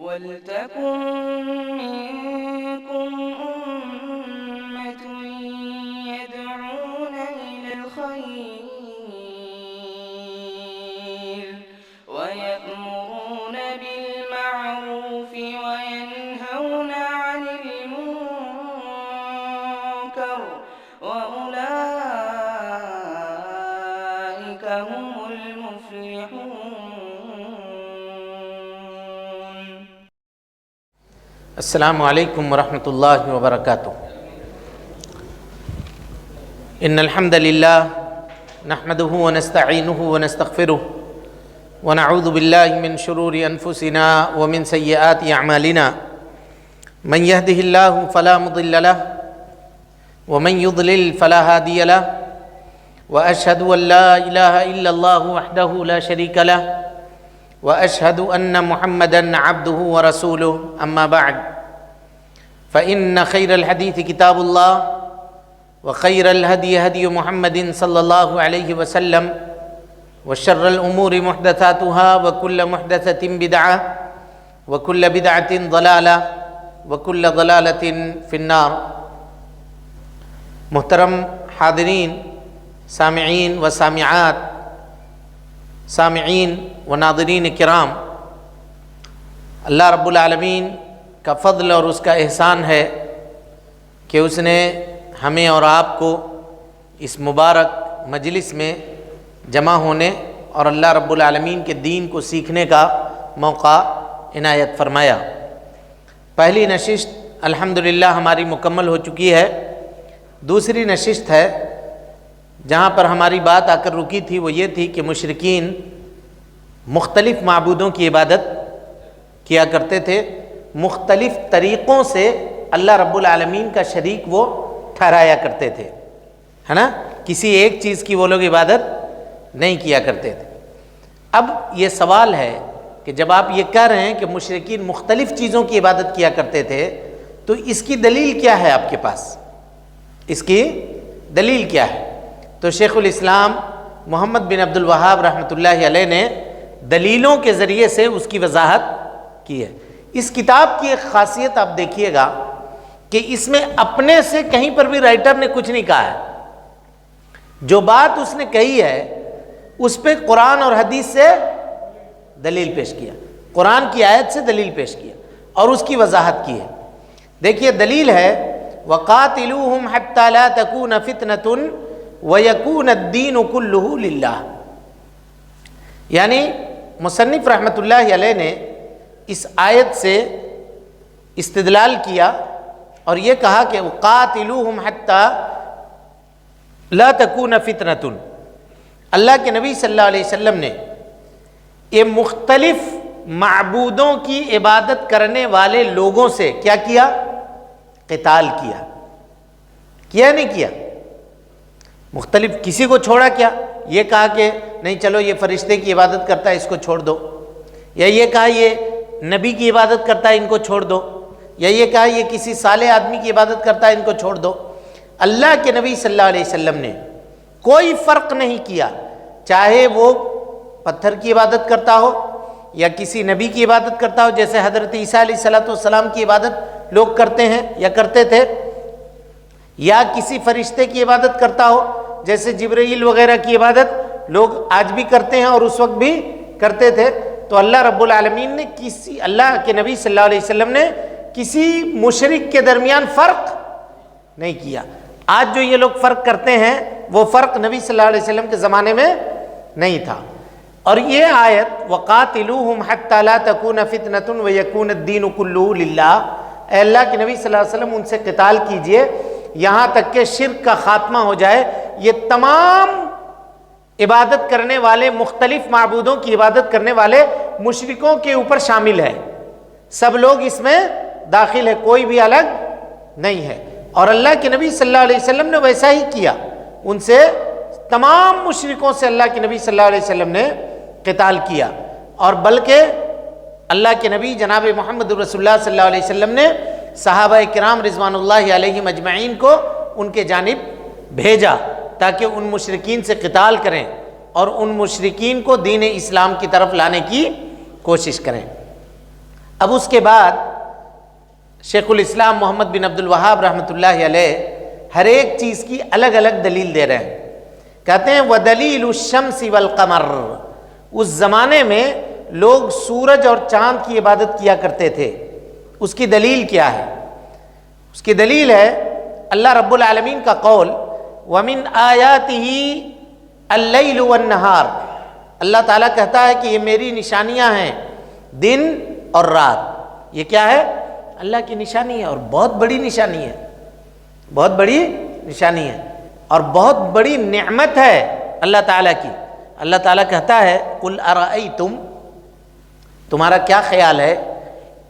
وَلْتَكُن مِّنكُمْ أُمَّةٌ يَدْعُونَ إِلَى الْخَيْرِ وَيَأْمُرُونَ بِالْمَعْرُوفِ وَيَنْهَوْنَ عَنِ الْمُنكَرِ وَأُولَٰئِكَ هُمُ الْمُفْلِحُونَ. السلام علیکم ورحمۃ اللہ وبرکاتہ. ان الحمد للہ نحمده ونستعینه ونستغفره ونعوذ باللہ من شرور انفسنا ومن سیئات اعمالنا من يهده اللہ فلا مضل له ومن يضلل فلا هادی له واشهد ان لا الہ الا اللہ وحدہ لا شریک له واشهد ان محمدا عبده ورسوله اما بعد فان خیر الحدیث کتاب اللہ وخیر الهدی هدی محمد صلی اللہ علیہ وسلم وشر الامور محدثاتها وكل محدثة بدعة وكل بدعة ضلالة وكل ضلالة في النار. محترم حاضرین، سامعین و سامعات، سامعین و ناظرین کرام، اللہ رب العالمین کا فضل اور اس کا احسان ہے کہ اس نے ہمیں اور آپ کو اس مبارک مجلس میں جمع ہونے اور اللہ رب العالمین کے دین کو سیکھنے کا موقع عنایت فرمایا. پہلی نشست الحمدللہ ہماری مکمل ہو چکی ہے. دوسری نشست ہے جہاں پر ہماری بات آ کر رکی تھی، وہ یہ تھی کہ مشرکین مختلف معبودوں کی عبادت کیا کرتے تھے، مختلف طریقوں سے اللہ رب العالمین کا شریک وہ ٹھہرایا کرتے تھے، ہے نا. کسی ایک چیز کی وہ لوگ عبادت نہیں کیا کرتے تھے. اب یہ سوال ہے کہ جب آپ یہ کہہ رہے ہیں کہ مشرکین مختلف چیزوں کی عبادت کیا کرتے تھے تو اس کی دلیل کیا ہے آپ کے پاس؟ اس کی دلیل کیا ہے؟ تو شیخ الاسلام محمد بن عبد الوہاب رحمۃ اللہ علیہ نے دلیلوں کے ذریعے سے اس کی وضاحت کی ہے. اس کتاب کی ایک خاصیت آپ دیکھیے گا کہ اس میں اپنے سے کہیں پر بھی رائٹر نے کچھ نہیں کہا ہے. جو بات اس نے کہی ہے اس پہ قرآن اور حدیث سے دلیل پیش کیا، قرآن کی آیت سے دلیل پیش کیا اور اس کی وضاحت کی ہے. دیکھیے دلیل ہے وَقَاتِلُوهُمْ حَتَّى لَا تَكُونَ فِتْنَةٌ وَيَكُونَ الدِّينُ كُلُّهُ لِلَّهِ. یعنی مصنف رحمۃ اللہ علیہ نے اس آیت سے استدلال کیا اور یہ کہا کہ وَقَاتِلُوهُمْ حَتَّى لَا تَكُونَ فِتْنَةٌ. اللہ کے نبی صلی اللہ علیہ وسلم نے یہ مختلف معبودوں کی عبادت کرنے والے لوگوں سے کیا کیا؟ قتال کیا. کیا نہیں کیا؟ مختلف کسی کو چھوڑا کیا؟ یہ کہا کہ نہیں چلو یہ فرشتے کی عبادت کرتا ہے اس کو چھوڑ دو، یا یہ کہا یہ نبی کی عبادت کرتا ہے ان کو چھوڑ دو، یا یہ کہا یہ کسی صالح آدمی کی عبادت کرتا ہے ان کو چھوڑ دو. اللہ کے نبی صلی اللہ علیہ وسلم نے کوئی فرق نہیں کیا، چاہے وہ پتھر کی عبادت کرتا ہو یا کسی نبی کی عبادت کرتا ہو، جیسے حضرت عیسیٰ علیہ السلام کی عبادت لوگ کرتے ہیں یا کرتے تھے، یا کسی فرشتے کی عبادت کرتا ہو جیسے جبرائیل وغیرہ کی عبادت لوگ آج بھی کرتے ہیں اور اس وقت بھی کرتے تھے. تو اللہ رب العالمین نے اللہ کے نبی صلی اللہ علیہ وسلم نے کسی مشرک کے درمیان فرق نہیں کیا. آج جو یہ لوگ فرق کرتے ہیں وہ فرق نبی صلی اللہ علیہ وسلم کے زمانے میں نہیں تھا. اور یہ آیت وَقَاتِلُوهُمْ حَتَّى لَا تَكُونَ فِتْنَةٌ وَيَكُونَ الدِّينُ كُلُّهُ لِلَّهِ. اے اللہ کے نبی صلی اللہ علیہ وسلم ان سے قتال کیجئے یہاں تک کہ شرک کا خاتمہ ہو جائے. یہ تمام عبادت کرنے والے، مختلف معبودوں کی عبادت کرنے والے مشرکوں کے اوپر شامل ہے، سب لوگ اس میں داخل ہے، کوئی بھی الگ نہیں ہے. اور اللہ کے نبی صلی اللہ علیہ وسلم نے ویسا ہی کیا، ان سے تمام مشرکوں سے اللہ کے نبی صلی اللہ علیہ وسلم نے قتال کیا. اور بلکہ اللہ کے نبی جناب محمد رسول اللہ صلی اللہ علیہ وسلم نے صحابہ کرام رضوان اللہ علیہم اجمعین کو ان کے جانب بھیجا تاکہ ان مشرکین سے قتال کریں اور ان مشرکین کو دین اسلام کی طرف لانے کی کوشش کریں. اب اس کے بعد شیخ الاسلام محمد بن عبد الوہاب رحمۃ اللہ علیہ ہر ایک چیز کی الگ الگ دلیل دے رہے ہیں. کہتے ہیں وَدَلِيلُ الشَّمْسِ وَالْقَمَرِ، اس زمانے میں لوگ سورج اور چاند کی عبادت کیا کرتے تھے. اس کی دلیل کیا ہے؟ اس کی دلیل ہے اللہ رب العالمین کا قول وَمِنْ آيَاتِهِ اللَّيْلُ وَالنَّهَارِ. اللہ تعالیٰ کہتا ہے کہ یہ میری نشانیاں ہیں دن اور رات. یہ کیا ہے؟ اللہ کی نشانی ہے، اور بہت بڑی نشانی ہے، بہت بڑی نشانی ہے اور بہت بڑی نعمت ہے اللہ تعالیٰ کی. اللہ تعالیٰ کہتا ہے قُلْ أَرَأَيْتُمْ، تمہارا کیا خیال ہے،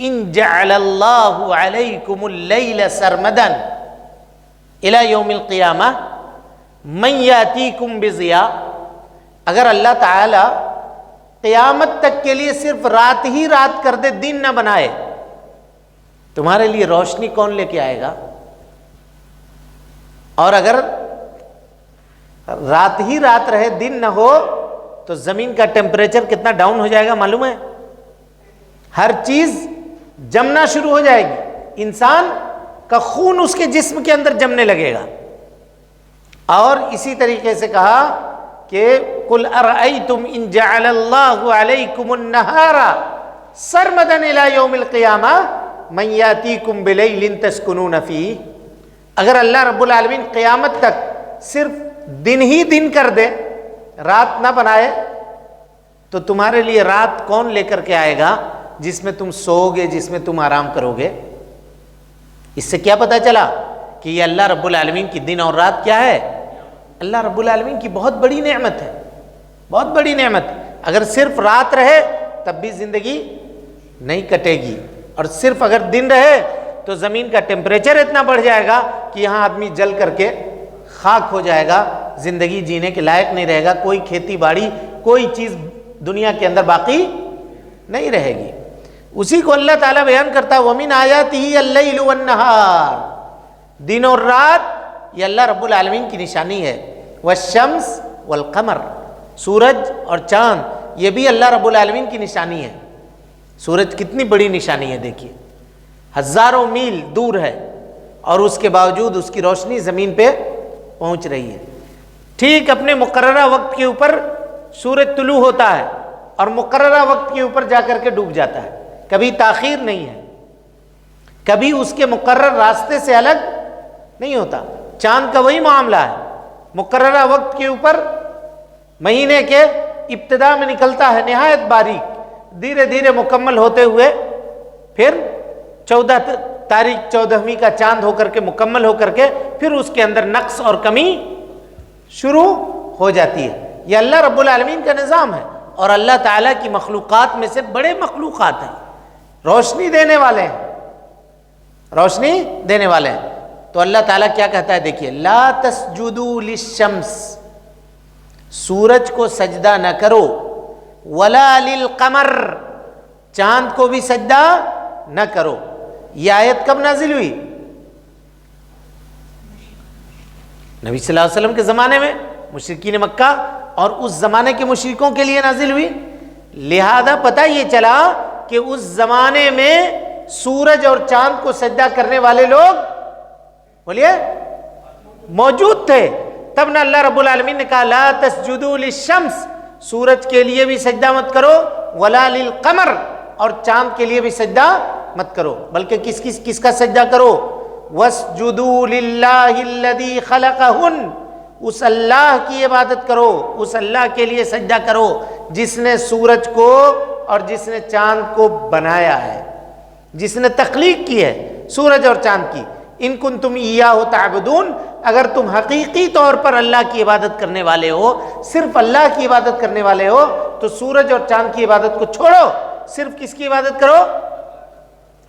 إِن جَعَلَ اللَّهُ عَلَيْكُمُ اللَّيْلَ سَرْمَدًا إِلَى يَوْمِ الْقِيَامَةِ مَنْ يَأْتِيكُمْ بِضِيَاءٍ، اگر اللہ تعالیٰ قیامت تک کے لیے صرف رات ہی رات کر دے، دن نہ بنائے، تمہارے لیے روشنی کون لے کے آئے گا؟ اور اگر رات ہی رات رہے، دن نہ ہو، تو زمین کا ٹیمپریچر کتنا ڈاؤن ہو جائے گا معلوم ہے؟ ہر چیز جمنا شروع ہو جائے گی، انسان کا خون اس کے جسم کے اندر جمنے لگے گا. اور اسی طریقے سے کہا کہ قُلْ أَرَأَيْتُمْ إِن جَعَلَ اللَّهُ عَلَيْكُمُ النَّهَارَ سَرْمَدًا إِلَى يَوْمِ الْقِيَامَةِ مَنْ يَأْتِيكُمْ بِلَيْلٍ تَسْكُنُونَ فِيهِ. اگر اللہ رب العالمین قیامت تک صرف دن ہی دن کر دے، رات نہ بنائے، تو تمہارے لیے رات کون لے کر کے آئے گا جس میں تم سو گے، جس میں تم آرام کرو گے؟ اس سے کیا پتہ چلا کہ یہ اللہ رب العالمین کی دن اور رات کیا ہے؟ اللہ رب العالمین کی بہت بڑی نعمت ہے، بہت بڑی نعمت. اگر صرف رات رہے تب بھی زندگی نہیں کٹے گی، اور صرف اگر دن رہے تو زمین کا ٹیمپریچر اتنا بڑھ جائے گا کہ یہاں آدمی جل کر کے خاک ہو جائے گا، زندگی جینے کے لائق نہیں رہے گا، کوئی کھیتی باڑی کوئی چیز دنیا کے اندر باقی نہیں رہے گی. اسی کو اللہ تعالیٰ بیان کرتا ہے وَمِنْ آيَاتِهِ اللَّيْلُ وَالنَّهَارِ، دن اور رات یہ اللہ رب العالمین کی نشانی ہے. وَالشَّمْسِ وَالْقَمَرِ، سورج اور چاند یہ بھی اللہ رب العالمین کی نشانی ہے. سورج کتنی بڑی نشانی ہے، دیکھیے ہزاروں میل دور ہے اور اس کے باوجود اس کی روشنی زمین پہ پہنچ رہی ہے. ٹھیک اپنے مقررہ وقت کے اوپر سورج طلوع ہوتا ہے اور مقررہ وقت کے اوپر جا کر کے ڈوب جاتا ہے، کبھی تاخیر نہیں ہے، کبھی اس کے مقرر راستے سے الگ نہیں ہوتا. چاند کا وہی معاملہ ہے، مقررہ وقت کے اوپر مہینے کے ابتدا میں نکلتا ہے نہایت باریک، دھیرے دھیرے مکمل ہوتے ہوئے پھر 14 تاریخ 14ویں کا چاند ہو کر کے مکمل ہو کر کے پھر اس کے اندر نقص اور کمی شروع ہو جاتی ہے. یہ اللہ رب العالمین کا نظام ہے، اور اللہ تعالیٰ کی مخلوقات میں سے بڑے مخلوقات ہیں، روشنی دینے والے ہیں، روشنی دینے والے ہیں. تو اللہ تعالیٰ کیا کہتا ہے، دیکھیے لا تسجدوا للشمس، سورج کو سجدہ نہ کرو، ولا للقمر، چاند کو بھی سجدہ نہ کرو. یہ آیت کب نازل ہوئی؟ نبی صلی اللہ علیہ وسلم کے زمانے میں، مشرکین مکہ اور اس زمانے کے مشرکوں کے لیے نازل ہوئی. لہذا پتہ یہ چلا کہ اس زمانے میں سورج اور چاند کو سجدہ کرنے والے لوگ بولیے موجود تھے. تب نہ اللہ رب العالمین نے کہا لا تسجدوا للشمس، سورج کے لیے بھی سجدہ مت کرو، ولا للقمر، اور چاند کے لیے بھی سجدہ مت کرو، بلکہ کس کا سجدہ کرو؟ وَاسْجُدُوا لِلَّهِ الَّذِي خَلَقَهُنَّ، اس اللہ کی عبادت کرو، اس اللہ کے لیے سجدہ کرو جس نے سورج کو اور جس نے چاند کو بنایا ہے، جس نے تخلیق کی ہے سورج اور چاند کی. ان کنتم ایاہ تعبدون، اگر تم حقیقی طور پر اللہ کی عبادت کرنے والے ہو، صرف اللہ کی عبادت کرنے والے ہو، تو سورج اور چاند کی عبادت کو چھوڑو، صرف کس کی عبادت کرو؟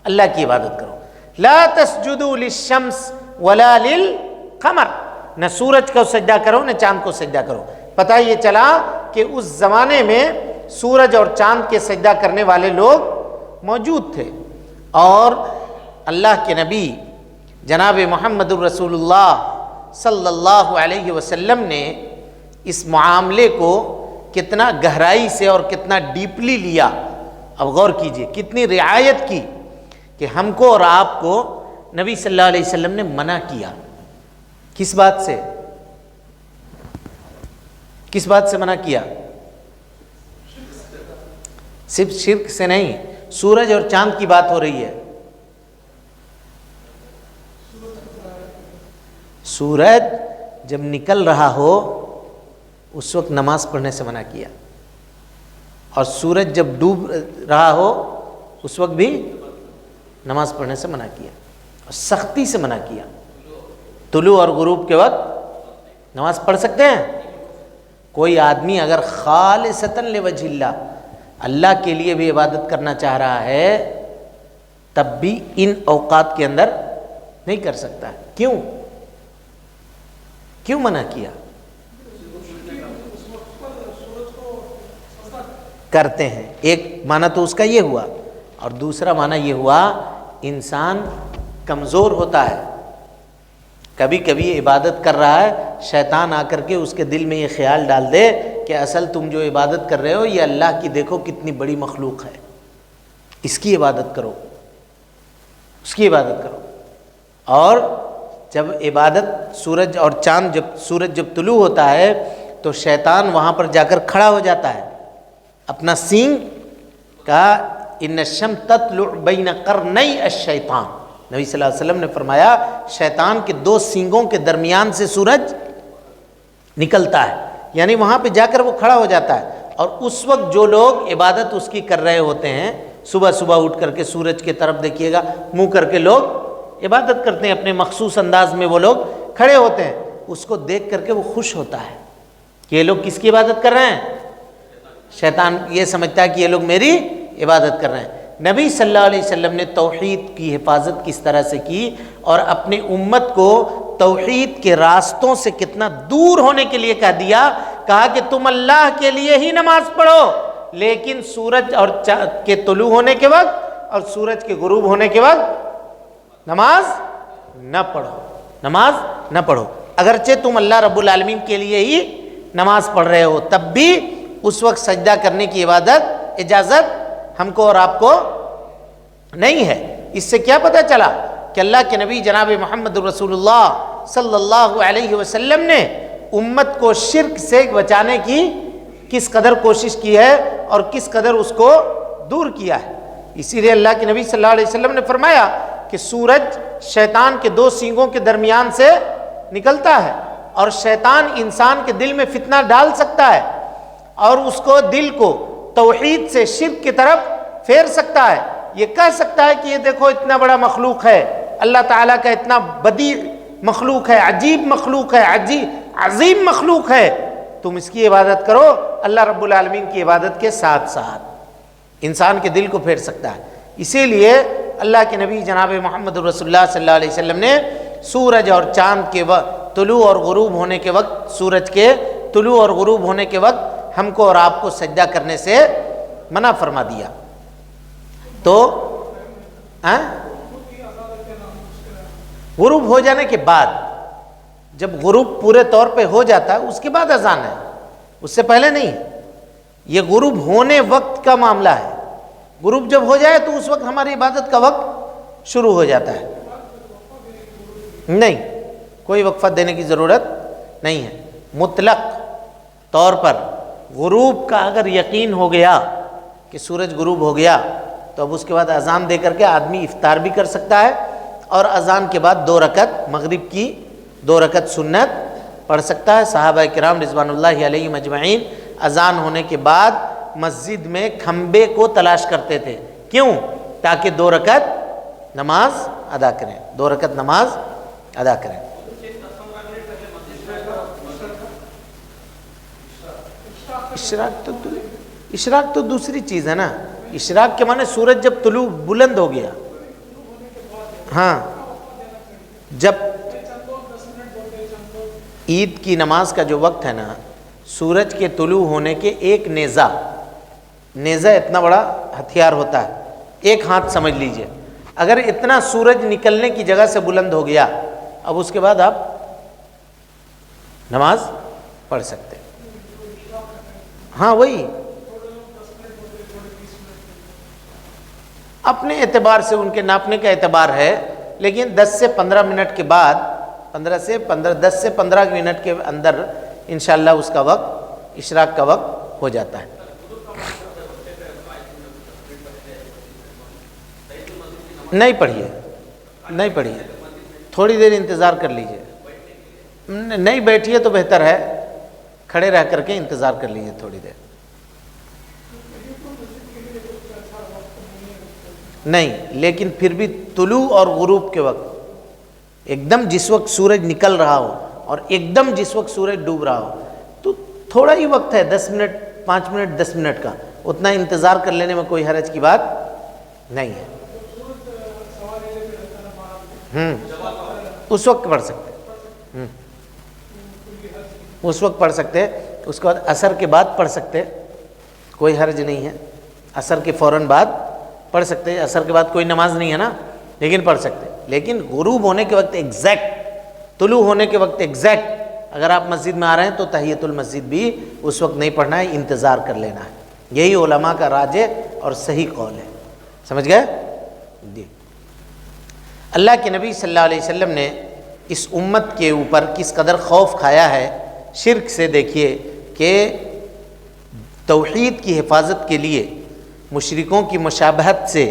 اللہ کی عبادت کرو. لا تسجدوا للشمس ولا للقمر، نہ سورج کو سجدہ کرو نہ چاند کو سجدہ کرو. پتہ یہ چلا کہ اس زمانے میں سورج اور چاند کے سجدہ کرنے والے لوگ موجود تھے، اور اللہ کے نبی جناب محمد الرسول اللہ صلی اللہ علیہ وسلم نے اس معاملے کو کتنا گہرائی سے اور کتنا ڈیپلی لیا اب غور کیجئے کتنی رعایت کی کہ ہم کو اور آپ کو نبی صلی اللہ علیہ وسلم نے منع کیا. کس بات سے؟ کس بات سے منع کیا؟ صرف شرک سے نہیں، سورج اور چاند کی بات ہو رہی ہے. سورج جب نکل رہا ہو اس وقت نماز پڑھنے سے منع کیا، اور سورج جب ڈوب رہا ہو اس وقت بھی نماز پڑھنے سے منع کیا، اور سختی سے منع کیا. طلوع اور غروب کے وقت نماز پڑھ سکتے ہیں. کوئی آدمی اگر خالصتاً لوجہ اللہ، اللہ کے لیے بھی عبادت کرنا چاہ رہا ہے، تب بھی ان اوقات کے اندر نہیں کر سکتا. کیوں؟ کیوں منع کیا؟ کرتے ہیں. ایک معنی تو اس کا یہ ہوا، اور دوسرا معنی یہ ہوا انسان کمزور ہوتا ہے. کبھی کبھی عبادت کر رہا ہے، شیطان آ کر کے اس کے دل میں یہ خیال ڈال دے کہ اصل تم جو عبادت کر رہے ہو یہ اللہ کی دیکھو کتنی بڑی مخلوق ہے، اس کی عبادت کرو، اس کی عبادت کرو. اور جب عبادت سورج اور چاند سورج جب طلوع ہوتا ہے تو شیطان وہاں پر جا کر کھڑا ہو جاتا ہے، اپنا سینگ کا ان الشمس تطلع بین قرنی الشیطان. نبی صلی اللہ علیہ وسلم نے فرمایا شیطان کے دو سینگوں کے درمیان سے سورج نکلتا ہے، یعنی وہاں پہ جا کر وہ کھڑا ہو جاتا ہے. اور اس وقت جو لوگ عبادت اس کی کر رہے ہوتے ہیں، صبح صبح اٹھ کر کے سورج کی طرف دیکھیے گا منہ کر کے لوگ عبادت کرتے ہیں، اپنے مخصوص انداز میں وہ لوگ کھڑے ہوتے ہیں. اس کو دیکھ کر کے وہ خوش ہوتا ہے کہ یہ لوگ کس کی عبادت کر رہے ہیں؟ شیطان یہ سمجھتا ہے کہ یہ لوگ میری عبادت کر رہے ہیں. نبی صلی اللہ علیہ وسلم نے توحید کی حفاظت کس طرح سے کی، اور اپنی امت کو توحید کے راستوں سے کتنا دور ہونے کے لیے کہہ دیا. کہا کہ تم اللہ کے لیے ہی نماز پڑھو، لیکن سورج اور کے طلوع ہونے کے وقت اور سورج کے غروب ہونے کے وقت نماز نہ پڑھو، نماز نہ پڑھو. اگرچہ تم اللہ رب العالمین کے لیے ہی نماز پڑھ رہے ہو، تب بھی اس وقت سجدہ کرنے کی اجازت ہم کو اور آپ کو نہیں ہے. اس سے کیا پتہ چلا کہ اللہ کے نبی جناب محمد رسول اللہ صلی اللہ علیہ وسلم نے امت کو شرک سے بچانے کی کس قدر کوشش کی ہے اور کس قدر اس کو دور کیا ہے. اسی لیے اللہ کے نبی صلی اللہ علیہ وسلم نے فرمایا کہ سورج شیطان کے دو سینگوں کے درمیان سے نکلتا ہے، اور شیطان انسان کے دل میں فتنہ ڈال سکتا ہے اور اس کو دل کو توحید سے شرک کی طرف پھیر سکتا ہے. یہ کہہ سکتا ہے کہ یہ دیکھو اتنا بڑا مخلوق ہے، اللہ تعالیٰ کا اتنا بدیع مخلوق ہے، عجیب مخلوق ہے، عظیم مخلوق ہے، تم اس کی عبادت کرو. اللہ رب العالمین کی عبادت کے ساتھ ساتھ انسان کے دل کو پھیر سکتا ہے. اسی لیے اللہ کے نبی جناب محمد رسول اللہ صلی اللہ علیہ وسلم نے سورج اور چاند کے وقت طلوع اور غروب ہونے کے وقت، سورج کے طلوع اور غروب ہونے کے وقت ہم کو اور آپ کو سجدہ کرنے سے منع فرما دیا. تو غروب ہو جانے کے بعد، جب غروب پورے طور پہ ہو جاتا ہے اس کے بعد اذان ہے، اس سے پہلے نہیں. یہ غروب ہونے وقت کا معاملہ ہے. غروب جب ہو جائے تو اس وقت ہماری عبادت کا وقت شروع ہو جاتا ہے. نہیں، کوئی وقفہ دینے کی ضرورت نہیں ہے. مطلق طور پر غروب کا اگر یقین ہو گیا کہ سورج غروب ہو گیا تو اب اس کے بعد اذان دے کر کے آدمی افطار بھی کر سکتا ہے، اور اذان کے بعد 2 رکعت مغرب کی 2 رکعت سنت پڑھ سکتا ہے. صحابہ کرام رضوان اللہ علیہم اجمعین اذان ہونے کے بعد مسجد میں کھمبے کو تلاش کرتے تھے. کیوں؟ تاکہ 2 رکعت نماز ادا کریں، 2 رکعت نماز ادا کریں. اشراق تو دوسری چیز ہے نا. اشراق کے معنی سورج جب طلوع بلند ہو گیا. ہاں، جب عید کی نماز کا جو وقت ہے نا، سورج کے طلوع ہونے کے ایک نیزہ اتنا بڑا ہتھیار ہوتا ہے، ایک ہاتھ سمجھ لیجئے. اگر اتنا سورج نکلنے کی جگہ سے بلند ہو گیا، اب اس کے بعد آپ نماز پڑھ سکتے ہیں. ہاں وہی اپنے اعتبار سے ان کے ناپنے کا اعتبار ہے، لیکن 10 سے 15 منٹ کے بعد 10 سے 15 منٹ کے اندر انشاءاللہ اس کا وقت اشراق کا وقت ہو جاتا ہے۔ نہیں پڑھیے، تھوڑی دیر انتظار کر لیجئے، نہیں بیٹھیے تو بہتر ہے، کھڑے رہ کر کے انتظار کر لیجئے تھوڑی دیر۔ نہیں، لیکن پھر بھی طلوع اور غروب کے وقت ایک دم جس وقت سورج نکل رہا ہو اور ایک دم جس وقت سورج ڈوب رہا ہو تو تھوڑا ہی وقت ہے، 10 منٹ 5 منٹ 10 منٹ کا، اتنا انتظار کر لینے میں کوئی حرج کی بات نہیں ہے۔ اس وقت پڑھ سکتے، اس وقت پڑھ سکتے، اس کے بعد عصر کے بعد پڑھ سکتے، کوئی حرج نہیں ہے، عصر کے فوراً بعد پڑھ سکتے، عصر کے بعد کوئی نماز نہیں ہے نا، لیکن پڑھ سکتے۔ لیکن غروب ہونے کے وقت ایگزیکٹ، طلوع ہونے کے وقت ایگزیکٹ اگر آپ مسجد میں آ رہے ہیں تو تحیۃ المسجد بھی اس وقت نہیں پڑھنا ہے، انتظار کر لینا ہے۔ یہی علماء کا راجح اور صحیح قول ہے، سمجھ گئے جی۔ اللہ کے نبی صلی اللہ علیہ وسلم نے اس امت کے اوپر کس قدر خوف کھایا ہے شرک سے، دیکھیے کہ توحید کی حفاظت کے لیے مشرکوں کی مشابہت سے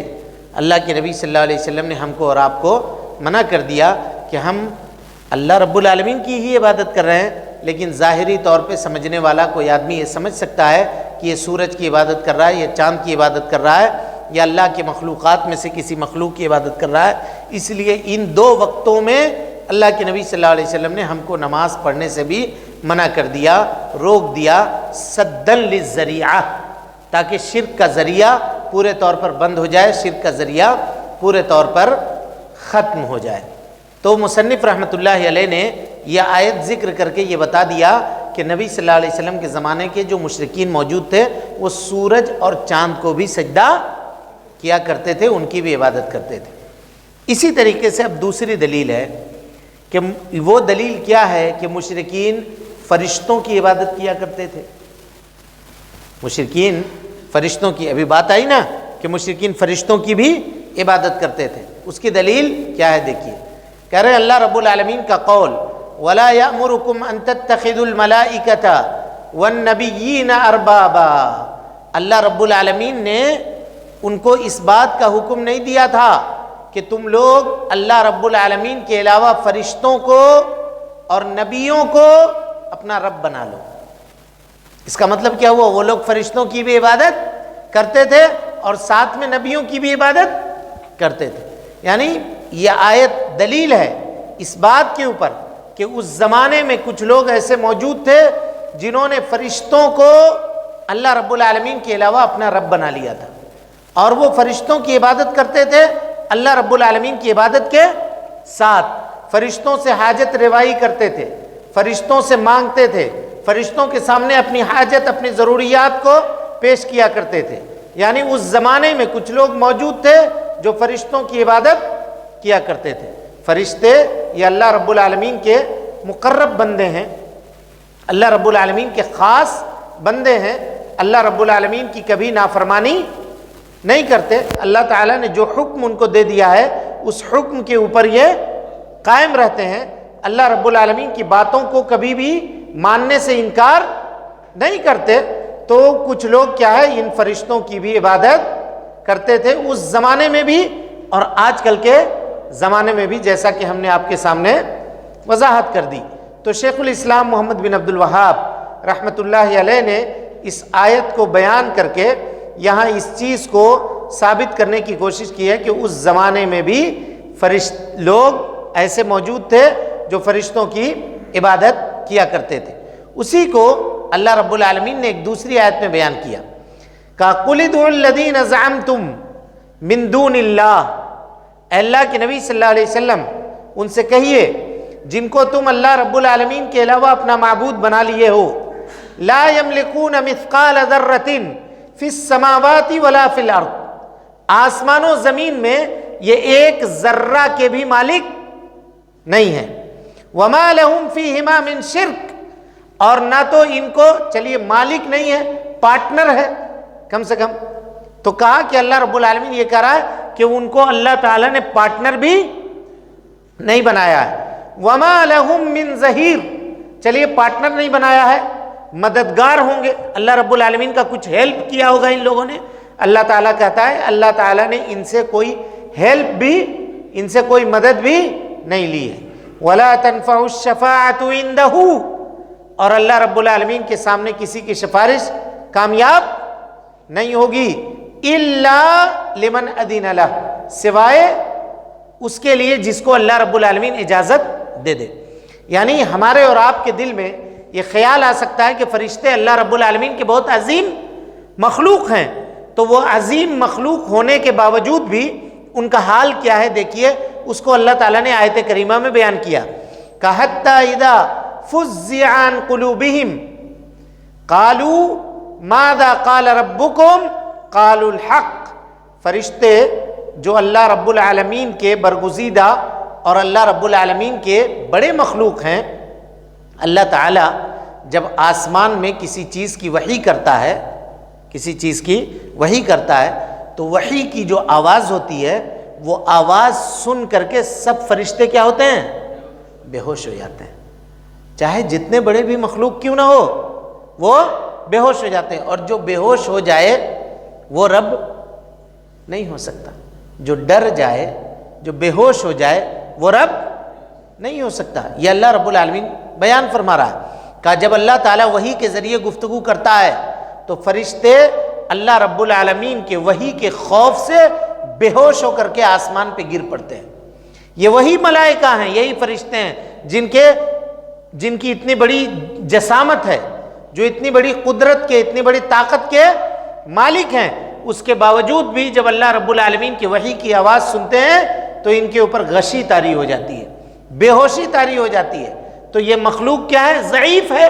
اللہ کے نبی صلی اللہ علیہ وسلم نے ہم کو اور آپ کو منع کر دیا کہ ہم اللہ رب العالمین کی ہی عبادت کر رہے ہیں، لیکن ظاہری طور پہ سمجھنے والا کوئی آدمی یہ سمجھ سکتا ہے کہ یہ سورج کی عبادت کر رہا ہے، یہ چاند کی عبادت کر رہا ہے، یا اللہ کے مخلوقات میں سے کسی مخلوق کی عبادت کر رہا ہے۔ اس لیے ان 2 وقتوں میں اللہ کے نبی صلی اللہ علیہ وسلم نے ہم کو نماز پڑھنے سے بھی منع کر دیا، روک دیا، سدًا للذریعہ، تاکہ شرک کا ذریعہ پورے طور پر بند ہو جائے، شرک کا ذریعہ پورے طور پر ختم ہو جائے۔ تو مصنف رحمۃ اللہ علیہ نے یہ آیت ذکر کر کے یہ بتا دیا کہ نبی صلی اللہ علیہ وسلم کے زمانے کے جو مشرکین موجود تھے وہ سورج اور چاند کو بھی سجدہ کیا کرتے تھے، ان کی بھی عبادت کرتے تھے۔ اسی طریقے سے اب دوسری دلیل ہے کہ وہ دلیل کیا ہے کہ مشرکین فرشتوں کی عبادت کیا کرتے تھے۔ مشرکین فرشتوں کی، ابھی بات آئی نا کہ مشرکین فرشتوں کی بھی عبادت کرتے تھے، اس کی دلیل کیا ہے دیکھیے، کہہ رہے اللہ رب العالمین کا قول وَلَا يَأْمُرُكُمْ أَن تَتَّخِذُوا الْمَلَائِكَةَ وَالنَّبِيِّينَ أَرْبَابًا۔ اللہ رب العالمین نے ان کو اس بات کا حکم نہیں دیا تھا کہ تم لوگ اللہ رب العالمین کے علاوہ فرشتوں کو اور نبیوں کو اپنا رب بنا لو۔ اس کا مطلب کیا ہوا؟ وہ لوگ فرشتوں کی بھی عبادت کرتے تھے اور ساتھ میں نبیوں کی بھی عبادت کرتے تھے۔ یعنی یہ آیت دلیل ہے اس بات کے اوپر کہ اس زمانے میں کچھ لوگ ایسے موجود تھے جنہوں نے فرشتوں کو اللہ رب العالمین کے علاوہ اپنا رب بنا لیا تھا، اور وہ فرشتوں کی عبادت کرتے تھے اللہ رب العالمین کی عبادت کے ساتھ، فرشتوں سے حاجت روائی کرتے تھے، فرشتوں سے مانگتے تھے، فرشتوں کے سامنے اپنی حاجت اپنی ضروریات کو پیش کیا کرتے تھے۔ یعنی اس زمانے میں کچھ لوگ موجود تھے جو فرشتوں کی عبادت کیا کرتے تھے۔ فرشتے یہ اللہ رب العالمین کے مقرب بندے ہیں، اللہ رب العالمین کے خاص بندے ہیں، اللہ رب العالمین کی کبھی نافرمانی نہیں کرتے۔ اللہ تعالیٰ نے جو حکم ان کو دے دیا ہے اس حکم کے اوپر یہ قائم رہتے ہیں، اللہ رب العالمین کی باتوں کو کبھی بھی ماننے سے انکار نہیں کرتے۔ تو کچھ لوگ کیا ہے ان فرشتوں کی بھی عبادت کرتے تھے اس زمانے میں بھی اور آج کل کے زمانے میں بھی، جیسا کہ ہم نے آپ کے سامنے وضاحت کر دی۔ تو شیخ الاسلام محمد بن عبد الوہاب رحمۃ اللہ علیہ نے اس آیت کو بیان کر کے یہاں اس چیز کو ثابت کرنے کی کوشش کی ہے کہ اس زمانے میں بھی لوگ ایسے موجود تھے جو فرشتوں کی عبادت کیا کرتے تھے۔ اسی کو اللہ رب العالمین نے ایک دوسری آیت میں بیان کیا، کہا قُلِ ادْعُوا الَّذِينَ زَعَمْتُم مِّن دُونِ اللَّهِ، اے اللہ کے نبی صلی اللہ علیہ وسلم ان سے کہیے جن کو تم اللہ رب العالمین کے علاوہ اپنا معبود بنا لیے ہو، لا يملكون مثقال ذرة في السماوات ولا في الارض، آسمان و زمین میں یہ ایک ذرہ کے بھی مالک نہیں ہے، وما لهم فيهما من شرک، اور نہ تو ان کو چلیے مالک نہیں ہے، پارٹنر ہے کم سے کم۔ تو کہا کہ اللہ رب العالمین یہ کہہ رہا ہے کہ ان کو اللہ تعالیٰ نے پارٹنر بھی نہیں بنایا ہے. وما لهم من ظہیر، چلیے پارٹنر نہیں بنایا ہے، مددگار ہوں گے. اللہ رب العالمین کا کچھ ہیلپ کیا ہوگا ان لوگوں نے. اللہ تعالیٰ کہتا ہے اللہ تعالیٰ نے ان سے کوئی ہیلپ بھی، ان سے کوئی مدد بھی نہیں لی ہے. ولا تنفع الشفاعۃ عنده، اور اللہ رب العالمین کے سامنے کسی کی سفارش کامیاب نہیں ہوگی. الا لمن اذن لہ، سوائے اس کے لیے جس کو اللہ رب العالمین اجازت دے دے. یعنی ہمارے اور آپ کے دل میں یہ خیال آ سکتا ہے کہ فرشتے اللہ رب العالمین کے بہت عظیم مخلوق ہیں، تو وہ عظیم مخلوق ہونے کے باوجود بھی ان کا حال کیا ہے دیکھیے. اس کو اللہ تعالیٰ نے آیت کریمہ میں بیان کیا کہ حتی اذا فزع عن قلوبہم قالوا ماذا قال ربکم قالوا الحق. فرشتے جو اللہ رب العالمین کے برگزیدہ اور اللہ رب العالمین کے بڑے مخلوق ہیں، اللہ تعالیٰ جب آسمان میں کسی چیز کی وحی کرتا ہے، کسی چیز کی وحی کرتا ہے، تو وحی کی جو آواز ہوتی ہے وہ آواز سن کر کے سب فرشتے کیا ہوتے ہیں؟ بے ہوش ہو جاتے ہیں. چاہے جتنے بڑے بھی مخلوق کیوں نہ ہو، وہ بے ہوش ہو جاتے ہیں. اور جو بے ہوش ہو جائے وہ رب نہیں ہو سکتا. جو ڈر جائے، جو بے ہوش ہو جائے، وہ رب نہیں ہو سکتا. یہ اللہ رب العالمین بیان فرما رہا ہے کہ جب اللہ تعالیٰ وحی کے ذریعے گفتگو کرتا ہے تو فرشتے اللہ رب العالمین کے وحی کے خوف سے بے ہوش ہو کر کے آسمان پہ گر پڑتے ہیں. یہ وہی ملائکہ ہیں، یہی فرشتے ہیں جن کی اتنی بڑی جسامت ہے، جو اتنی بڑی قدرت کے، اتنی بڑی طاقت کے مالک ہیں. اس کے باوجود بھی جب اللہ رب العالمین کی وحی کی آواز سنتے ہیں تو ان کے اوپر غشی طاری ہو جاتی ہے، بے ہوشی طاری ہو جاتی ہے. تو یہ مخلوق کیا ہے؟ ضعیف ہے،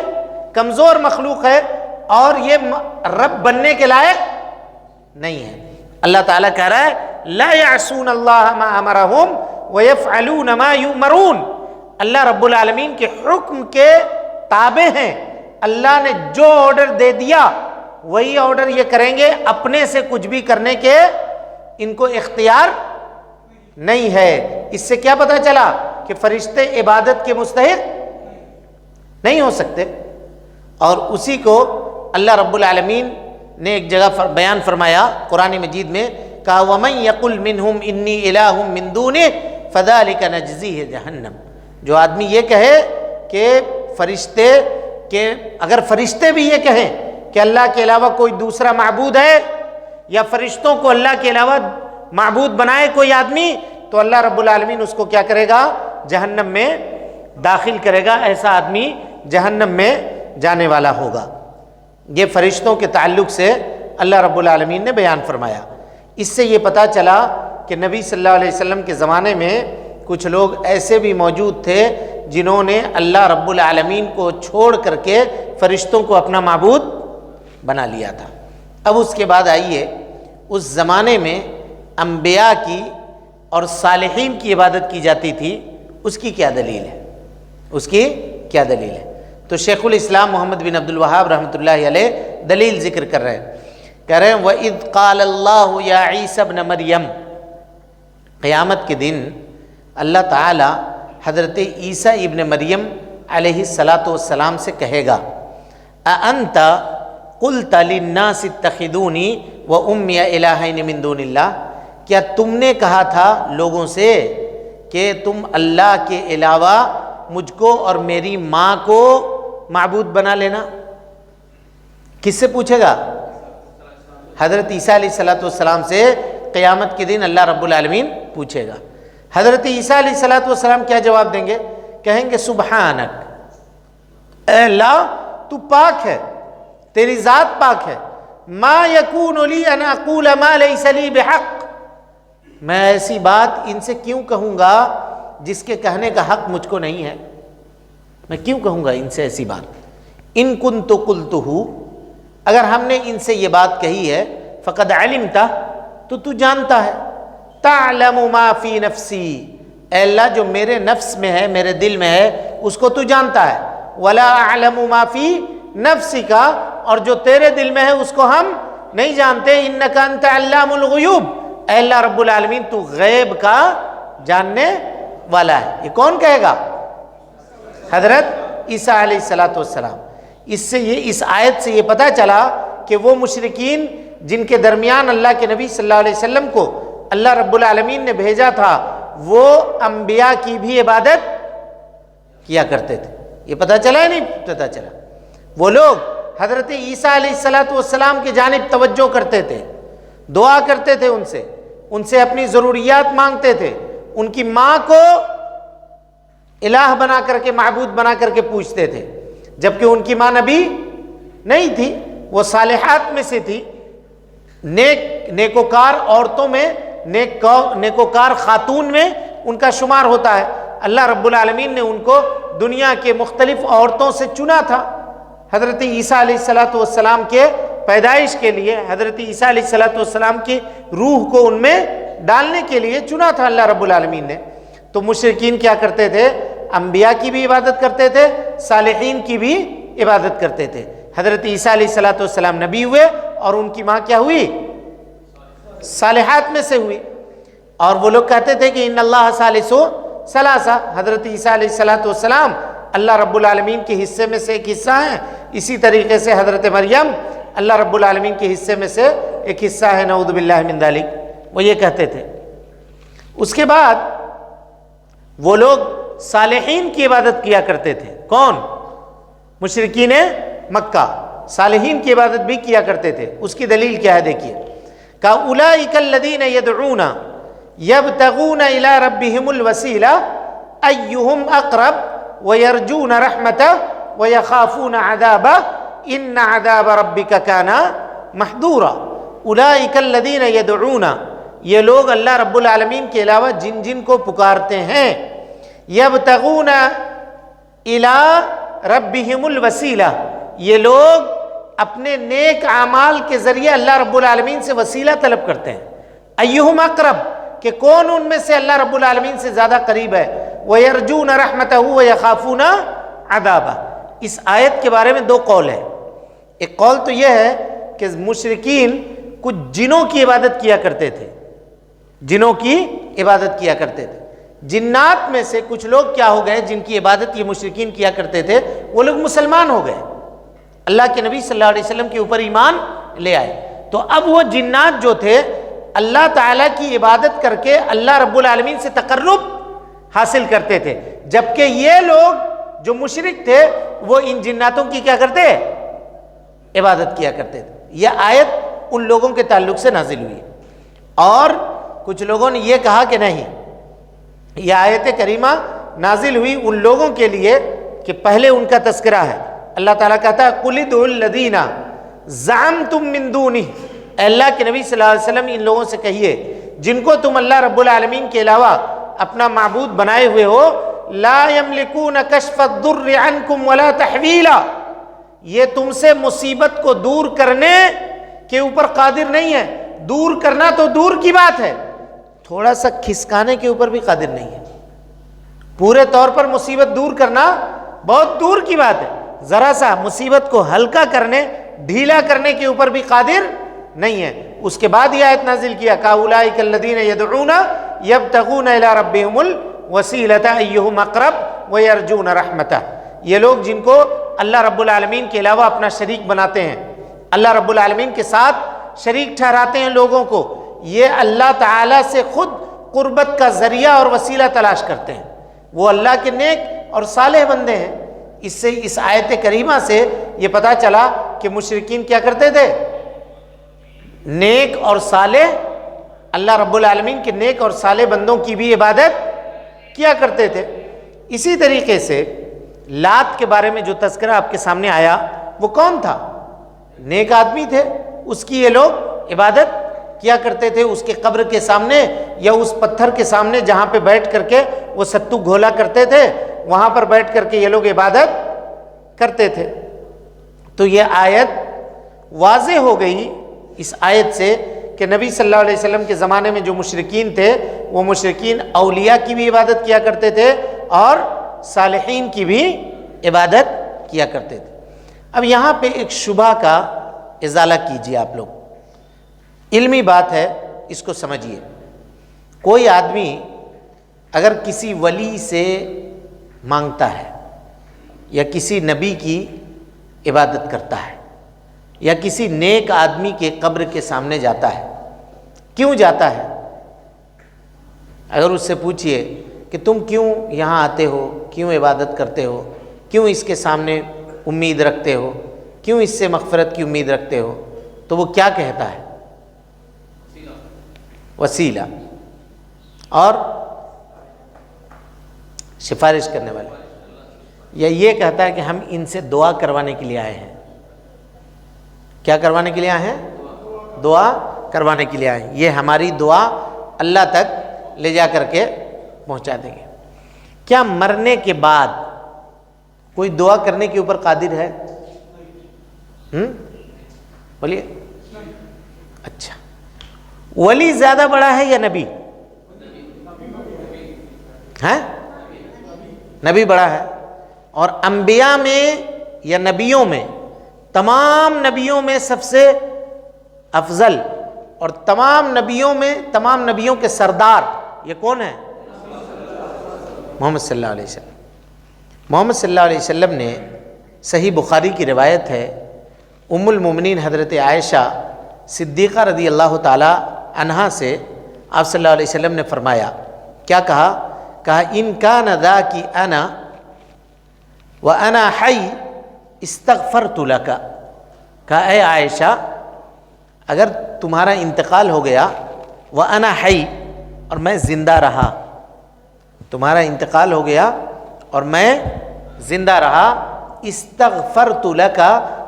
کمزور مخلوق ہے، اور یہ رب بننے کے لائق نہیں ہے. اللہ تعالیٰ کہہ رہا ہے لا یعصون اللہ ما امرہم ویفعلون ما یؤمرون. اللہ رب العالمین کے حکم کے تابع ہیں. اللہ نے جو آرڈر دے دیا وہی آرڈر یہ کریں گے، اپنے سے کچھ بھی کرنے کے ان کو اختیار نہیں ہے. اس سے کیا پتہ چلا کہ فرشتے عبادت کے مستحق نہیں ہو سکتے. اور اسی کو اللہ رب العالمین نے ایک جگہ بیان فرمایا قرآن مجید میں، کہا وَمَن يَقُلْ مِنْهُمْ إِنِّي إِلَٰهٌ مِّن دُونِهِ فَذَلِكَ نَجْزِيهِ جَهَنَّمَ. جو آدمی یہ کہے کہ فرشتے کہ اگر فرشتے بھی یہ کہیں کہ اللہ کے علاوہ کوئی دوسرا معبود ہے، یا فرشتوں کو اللہ کے علاوہ معبود بنائے کوئی آدمی، تو اللہ رب العالمین اس کو کیا کرے گا؟ جہنم میں داخل کرے گا. ایسا آدمی جہنم میں جانے والا ہوگا. یہ فرشتوں کے تعلق سے اللہ رب العالمین نے بیان فرمایا. اس سے یہ پتہ چلا کہ نبی صلی اللہ علیہ وسلم کے زمانے میں کچھ لوگ ایسے بھی موجود تھے جنہوں نے اللہ رب العالمین کو چھوڑ کر کے فرشتوں کو اپنا معبود بنا لیا تھا. اب اس کے بعد آئیے، اس زمانے میں انبیاء کی اور صالحین کی عبادت کی جاتی تھی، اس کی کیا دلیل ہے؟ اس کی کیا دلیل ہے؟ تو شیخ الاسلام محمد بن عبد الوہاب رحمۃ اللہ علیہ دلیل ذکر کر رہے ہیں. کہہ رہے ہیں وَإِذْ قَالَ اللَّهُ يَا عِيسَى ابْنَ مَرْيَمَ. قیامت کے دن اللہ تعالی حضرت عیسیٰ ابن مریم علیہ السلام سے کہے گا أَأَنْتَ قُلْتَ لِلنَّاسِ اتَّخِذُونِي وَأُمِّيَ إِلَٰهَيْنِ مِن دُونِ اللَّهِ. کیا تم نے کہا تھا لوگوں سے کہ تم اللہ کے علاوہ مجھ کو اور میری ماں کو معبود بنا لینا؟ کس سے پوچھے گا؟ حضرت عیسیٰ علیہ السلام سے قیامت کے دن اللہ رب العالمین پوچھے گا. حضرت عیسیٰ علیہ السلام کیا جواب دیں گے؟ کہیں گے سبحانک، اے اللہ تو پاک ہے، تیری ذات پاک ہے. ما یکون لی ان اقول ما لیس لی بحق. میں ایسی بات ان سے کیوں کہوں گا جس کے کہنے کا حق مجھ کو نہیں ہے؟ میں کیوں کہوں گا ان سے ایسی بات؟ ان کنت قلتہ، اگر ہم نے ان سے یہ بات کہی ہے، فقد علمت، تو جانتا ہے، تعلم ما فی نفسی، اے اللہ جو میرے نفس میں ہے، میرے دل میں ہے، اس کو تو جانتا ہے. ولا اعلم ما فی نفسک، اور جو تیرے دل میں ہے اس کو ہم نہیں جانتے. انک انت علام الغیوب، اے اللہ رب العالمین تو غیب کا جاننے والا ہے. یہ کون کہے گا؟ حضرت عیسیٰ علیہ السلام. اس آیت سے یہ پتہ چلا کہ وہ مشرکین جن کے درمیان اللہ کے نبی صلی اللہ علیہ وسلم کو اللہ رب العالمین نے بھیجا تھا وہ انبیاء کی بھی عبادت کیا کرتے تھے. یہ پتہ چلا ہے نہیں پتہ چلا؟ وہ لوگ حضرت عیسیٰ علیہ السلام کی جانب توجہ کرتے تھے، دعا کرتے تھے، ان سے اپنی ضروریات مانگتے تھے، ان کی ماں کو الہ بنا کر کے، معبود بنا کر کے پوچھتے تھے، جبکہ ان کی ماں نبی نہیں تھی، وہ صالحات میں سے تھی، نیکوکار عورتوں میں، نیکوکار خاتون میں ان کا شمار ہوتا ہے. اللہ رب العالمین نے ان کو دنیا کے مختلف عورتوں سے چنا تھا. حضرت عیسیٰ علیہ السلام کے پیدائش کے لیے، حضرت عیسیٰ علیہ السلام کی روح کو ان میں ڈالنے کے لیے چنا تھا اللہ رب العالمین نے. تو مشرکین کیا کرتے تھے؟ انبیاء کی بھی عبادت کرتے تھے، صالحین کی بھی عبادت کرتے تھے. حضرت عیسیٰ علیہ السلام نبی ہوئے اور ان کی ماں کیا ہوئی؟ صالحات میں سے ہوئی. اور وہ لوگ کہتے تھے کہ ان اللہ ثالث ثلاثہ. حضرت عیسیٰ علیہ السلام اللہ رب العالمین کے حصے میں سے ایک حصہ ہیں. اسی طریقے سے حضرت مریم اللہ رب العالمین کے حصے میں سے ایک حصہ ہے، نعوذ باللہ من ذالک. وہ یہ کہتے تھے. اس کے بعد وہ لوگ صالحین کی عبادت کیا کرتے تھے. کون؟ مشرکین مکہ صالحین کی عبادت بھی کیا کرتے تھے. اس کی دلیل کیا ہے دیکھیے. کہ اولئک الذین یدعون یبتغون الی ربہم الوسیلہ ایہم اقرب ویرجون رحمتہ ویخافون عذابہ ان عذاب ربک کان محذورا. اولئک الذین یدعون، یہ لوگ اللہ رب العالمین کے علاوہ جن جن کو پکارتے ہیں، یبتغون الی ربہم الوسیلہ، یہ لوگ اپنے نیک اعمال کے ذریعے اللہ رب العالمین سے وسیلہ طلب کرتے ہیں. ایہم اقرب، کہ کون ان میں سے اللہ رب العالمین سے زیادہ قریب ہے. وَيَرْجُونَ رَحْمَتَهُ وَيَخَافُونَ عَذَابَهُ. اس آیت کے بارے میں دو قول ہیں. ایک قول تو یہ ہے کہ مشرکین کچھ جنوں کی عبادت کیا کرتے تھے، جنوں کی عبادت کیا کرتے تھے. جنات میں سے کچھ لوگ کیا ہو گئے جن کی عبادت یہ مشرکین کیا کرتے تھے، وہ لوگ مسلمان ہو گئے، اللہ کے نبی صلی اللہ علیہ وسلم کے اوپر ایمان لے آئے. تو اب وہ جنات جو تھے اللہ تعالیٰ کی عبادت کر کے اللہ رب العالمین سے تقرب حاصل کرتے تھے، جبکہ یہ لوگ جو مشرک تھے وہ ان جناتوں کی کیا کرتے؟ عبادت کیا کرتے تھے. یہ آیت ان لوگوں کے تعلق سے نازل ہوئی. اور کچھ لوگوں نے یہ کہا کہ نہیں، یہ آیت کریمہ نازل ہوئی ان لوگوں کے لیے کہ پہلے ان کا تذکرہ ہے. اللہ تعالیٰ کہتا ہے قُلِ ادْعُوا الَّذِينَ زَعَمْتُم مِّن دُونِهِ. اے اللہ کے نبی صلی اللہ علیہ وسلم ان لوگوں سے کہیے جن کو تم اللہ رب العالمین کے علاوہ اپنا معبود بنائے ہوئے ہو، لا يملكون كشف الضر عنكم ولا تحویلا، یہ تم سے مصیبت کو دور کرنے کے اوپر قادر نہیں ہے. دور کرنا تو دور کی بات ہے، تھوڑا سا کھسکانے کے اوپر بھی قادر نہیں ہے. پورے طور پر مصیبت دور کرنا بہت دور کی بات ہے، ذرا سا مصیبت کو ہلکا کرنے، ڈھیلا کرنے کے اوپر بھی قادر نہیں ہے. اس کے بعد یہ آیت نازل کیا کہ اولئک الذین یدعون یبتغون الی ربہم الوسیلۃ ایہم اقرب ویرجون رحمتہ. یہ لوگ جن کو اللہ رب العالمین کے علاوہ اپنا شریک بناتے ہیں، اللہ رب العالمین کے ساتھ شریک ٹھہراتے ہیں لوگوں کو، یہ اللہ تعالیٰ سے خود قربت کا ذریعہ اور وسیلہ تلاش کرتے ہیں. وہ اللہ کے نیک اور صالح بندے ہیں. اس سے اس آیت کریمہ سے یہ پتہ چلا کہ مشرکین کیا کرتے تھے؟ نیک اور صالح، اللہ رب العالمین کے نیک اور صالح بندوں کی بھی عبادت کیا کرتے تھے. اسی طریقے سے لات کے بارے میں جو تذکرہ آپ کے سامنے آیا وہ کون تھا؟ نیک آدمی تھے، اس کی یہ لوگ عبادت کیا کرتے تھے. اس کے قبر کے سامنے یا اس پتھر کے سامنے جہاں پہ بیٹھ کر کے وہ ستو گھولا کرتے تھے، وہاں پر بیٹھ کر کے یہ لوگ عبادت کرتے تھے. تو یہ آیت واضح ہو گئی اس آیت سے کہ نبی صلی اللہ علیہ وسلم کے زمانے میں جو مشرکین تھے وہ مشرکین اولیاء کی بھی عبادت کیا کرتے تھے اور صالحین کی بھی عبادت کیا کرتے تھے. اب یہاں پہ ایک شبہ کا ازالہ کیجیے آپ لوگ. علمی بات ہے اس کو سمجھیے. کوئی آدمی اگر کسی ولی سے مانگتا ہے یا کسی نبی کی عبادت کرتا ہے یا کسی نیک آدمی کے قبر کے سامنے جاتا ہے، کیوں جاتا ہے؟ اگر اس سے پوچھئے کہ تم کیوں یہاں آتے ہو، کیوں عبادت کرتے ہو، کیوں اس کے سامنے امید رکھتے ہو، کیوں اس سے مغفرت کی امید رکھتے ہو، تو وہ کیا کہتا ہے؟ وسیلہ اور سفارش کرنے والے. یا یہ کہتا ہے کہ ہم ان سے دعا کروانے کے لیے آئے ہیں. کیا کروانے کے لیے آئے ہیں؟ دعا کروانے کے لیے آئے ہیں. یہ ہماری دعا اللہ تک لے جا کر کے پہنچا دیں گے. کیا مرنے کے بعد کوئی دعا کرنے کے اوپر قادر ہے؟ بولیے. اچھا، ولی زیادہ بڑا ہے یا نبی؟ ہے نبی بڑا ہے. اور انبیاء میں یا نبیوں میں، تمام نبیوں میں سب سے افضل اور تمام نبیوں کے سردار یہ کون ہے؟ محمد صلی اللہ علیہ وسلم. محمد صلی اللہ علیہ وسلم نے، صحیح بخاری کی روایت ہے، ام المومنین حضرت عائشہ صدیقہ رضی اللہ تعالی عنہا سے آپ صلی اللہ علیہ وسلم نے فرمایا، کیا کہا؟ ان کان ذاکی انا وانا حی استغفرت لک. کہا اے عائشہ، اگر تمہارا انتقال ہو گیا، وانا حی، اور میں زندہ رہا، تمہارا انتقال ہو گیا اور میں زندہ رہا، استغفرت لک،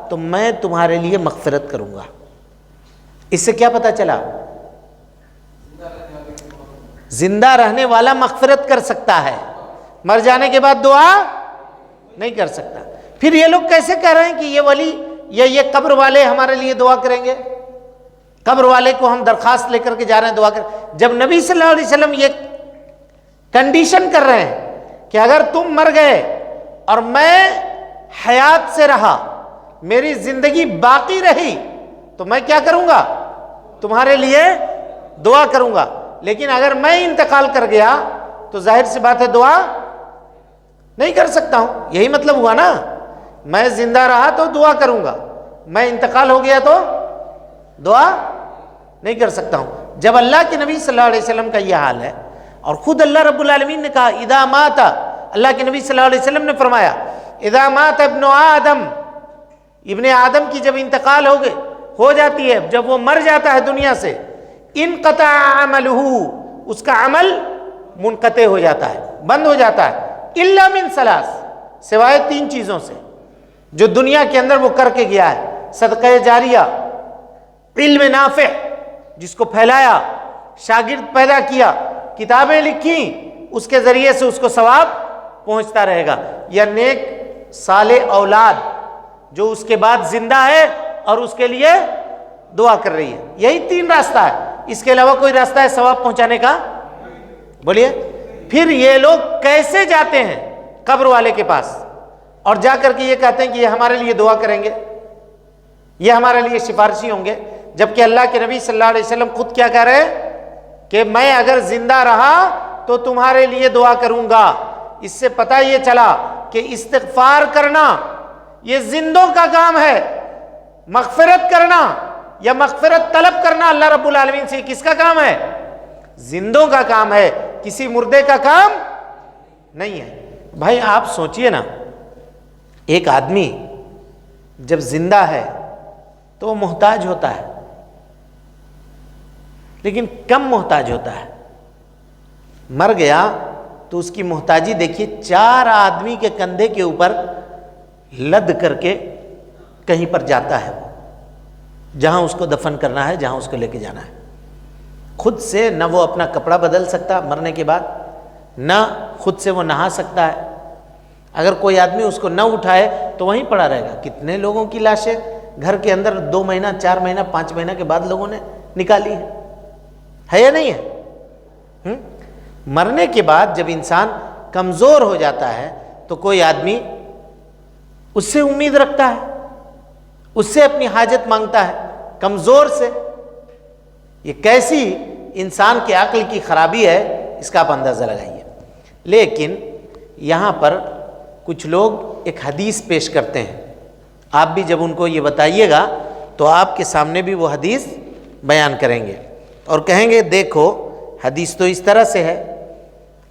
تو میں تمہارے لیے مغفرت کروں گا. اس سے کیا پتہ چلا؟ زندہ رہنے والا مغفرت کر سکتا ہے، مر جانے کے بعد دعا نہیں کر سکتا. پھر یہ لوگ کیسے کہہ رہے ہیں کہ یہ ولی یا یہ قبر والے ہمارے لیے دعا کریں گے؟ قبر والے کو ہم درخواست لے کر کے جا رہے ہیں دعا کر. جب نبی صلی اللہ علیہ وسلم یہ کنڈیشن کر رہے ہیں کہ اگر تم مر گئے اور میں حیات سے رہا، میری زندگی باقی رہی، تو میں کیا کروں گا؟ تمہارے لیے دعا کروں گا. لیکن اگر میں انتقال کر گیا تو ظاہر سی بات ہے دعا نہیں کر سکتا ہوں. یہی مطلب ہوا نا، میں زندہ رہا تو دعا کروں گا، میں انتقال ہو گیا تو دعا نہیں کر سکتا ہوں. جب اللہ کے نبی صلی اللہ علیہ وسلم کا یہ حال ہے، اور خود اللہ رب العالمین نے کہا اذا مات، اللہ کے نبی صلی اللہ علیہ وسلم نے فرمایا اذا مات ابن آدم، ابن آدم کی جب انتقال ہو جاتی ہے، جب وہ مر جاتا ہے دنیا سے، انقطع عملہ، اس کا عمل منقطع ہو جاتا ہے، بند ہو جاتا ہے، الا من ثلاث، سوائے 3 چیزوں سے جو دنیا کے اندر وہ کر کے گیا ہے: صدقہ جاریہ، علم نافع جس کو پھیلایا، شاگرد پیدا کیا، کتابیں لکھی، اس کے ذریعے سے اس کو ثواب پہنچتا رہے گا، یا نیک صالح اولاد جو اس کے بعد زندہ ہے اور اس کے لیے دعا کر رہی ہے. یہی 3 راستہ ہے، اس کے علاوہ کوئی راستہ ہے ثواب پہنچانے کا؟ بولیے. پھر یہ لوگ کیسے جاتے ہیں قبر والے کے پاس اور جا کر کے یہ کہتے ہیں کہ یہ ہمارے لیے دعا کریں گے، یہ ہمارے لیے سفارشی ہوں گے، جبکہ اللہ کے نبی صلی اللہ علیہ وسلم خود کیا کہہ رہے ہیں کہ میں اگر زندہ رہا تو تمہارے لیے دعا کروں گا. اس سے پتہ یہ چلا کہ استغفار کرنا یہ زندوں کا کام ہے، مغفرت کرنا یا مغفرت طلب کرنا اللہ رب العالمین سے کس کا کام ہے؟ زندوں کا کام ہے، کسی مردے کا کام نہیں ہے. بھائی آپ سوچئے نا، ایک آدمی جب زندہ ہے تو وہ محتاج ہوتا ہے، لیکن کم محتاج ہوتا ہے. مر گیا تو اس کی محتاجی دیکھیے، 4 آدمی کے کندھے کے اوپر لد کر کے کہیں پر جاتا ہے، وہ جہاں اس کو دفن کرنا ہے، جہاں اس کو لے کے جانا ہے. خود سے نہ وہ اپنا کپڑا بدل سکتا مرنے کے بعد، نہ خود سے وہ نہا سکتا ہے. اگر کوئی آدمی اس کو نہ اٹھائے تو وہیں پڑا رہے گا. کتنے لوگوں کی لاشیں گھر کے اندر 2 مہینہ 4 مہینہ 5 مہینہ کے بعد لوگوں نے نکالی ہے یا نہیں ہے؟ مرنے کے بعد جب انسان کمزور ہو جاتا ہے تو کوئی آدمی اس سے امید رکھتا ہے، اس سے اپنی حاجت مانگتا ہے، کمزور سے. یہ کیسی انسان کے عقل کی خرابی ہے، اس کا آپ اندازہ لگائیے۔ لیکن یہاں پر کچھ لوگ ایک حدیث پیش کرتے ہیں، آپ بھی جب ان کو یہ بتائیے گا تو آپ کے سامنے بھی وہ حدیث بیان کریں گے اور کہیں گے دیکھو حدیث تو اس طرح سے ہے۔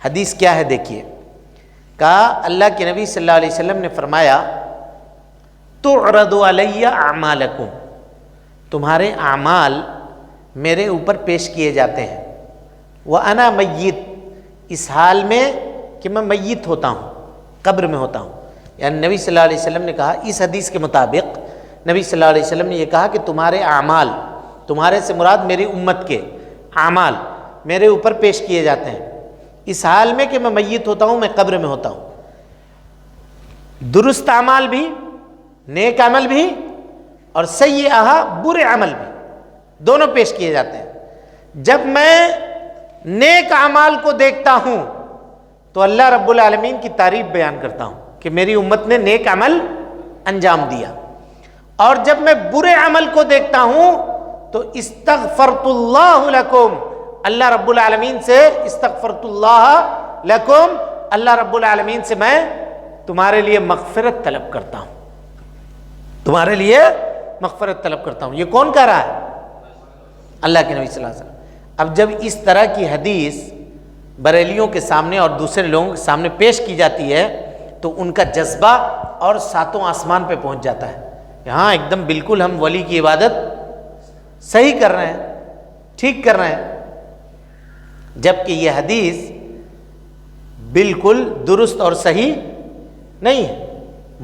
حدیث کیا ہے دیکھیے، کہا اللہ کے نبی صلی اللہ علیہ وسلم نے فرمایا تعرض علی اعمالکم، تمہارے اعمال میرے اوپر پیش کیے جاتے ہیں، وانا میت، اس حال میں کہ میں میت ہوتا ہوں، قبر میں ہوتا ہوں۔ یعنی نبی صلی اللہ علیہ وسلم نے کہا، اس حدیث کے مطابق نبی صلی اللہ علیہ وسلم نے یہ کہا کہ تمہارے اعمال، تمہارے سے مراد میری امت کے اعمال میرے اوپر پیش کیے جاتے ہیں اس حال میں کہ میں میت ہوتا ہوں، میں قبر میں ہوتا ہوں۔ درست اعمال بھی، نیک عمل بھی، اور سیئہ برے عمل بھی، دونوں پیش کیے جاتے ہیں۔ جب میں نیک اعمال کو دیکھتا ہوں تو اللہ رب العالمین کی تعریف بیان کرتا ہوں کہ میری امت نے نیک عمل انجام دیا، اور جب میں برے عمل کو دیکھتا ہوں تو استغفرت اللہ لکم، اللہ رب العالمین سے استغفرت اللہ لکم، اللہ رب العالمین سے میں تمہارے لیے مغفرت طلب کرتا ہوں، تمہارے لیے مغفرت طلب کرتا ہوں۔ یہ کون کہہ رہا ہے؟ اللہ کے نبی صلی اللہ علیہ وسلم۔ اب جب اس طرح کی حدیث بریلیوں کے سامنے اور دوسرے لوگوں کے سامنے پیش کی جاتی ہے تو ان کا جذبہ اور ساتوں آسمان پہ پہنچ جاتا ہے، یہاں ایک دم بالکل ہم ولی کی عبادت صحیح کر رہے ہیں، ٹھیک کر رہے ہیں، جبکہ یہ حدیث بالکل درست اور صحیح نہیں ہے،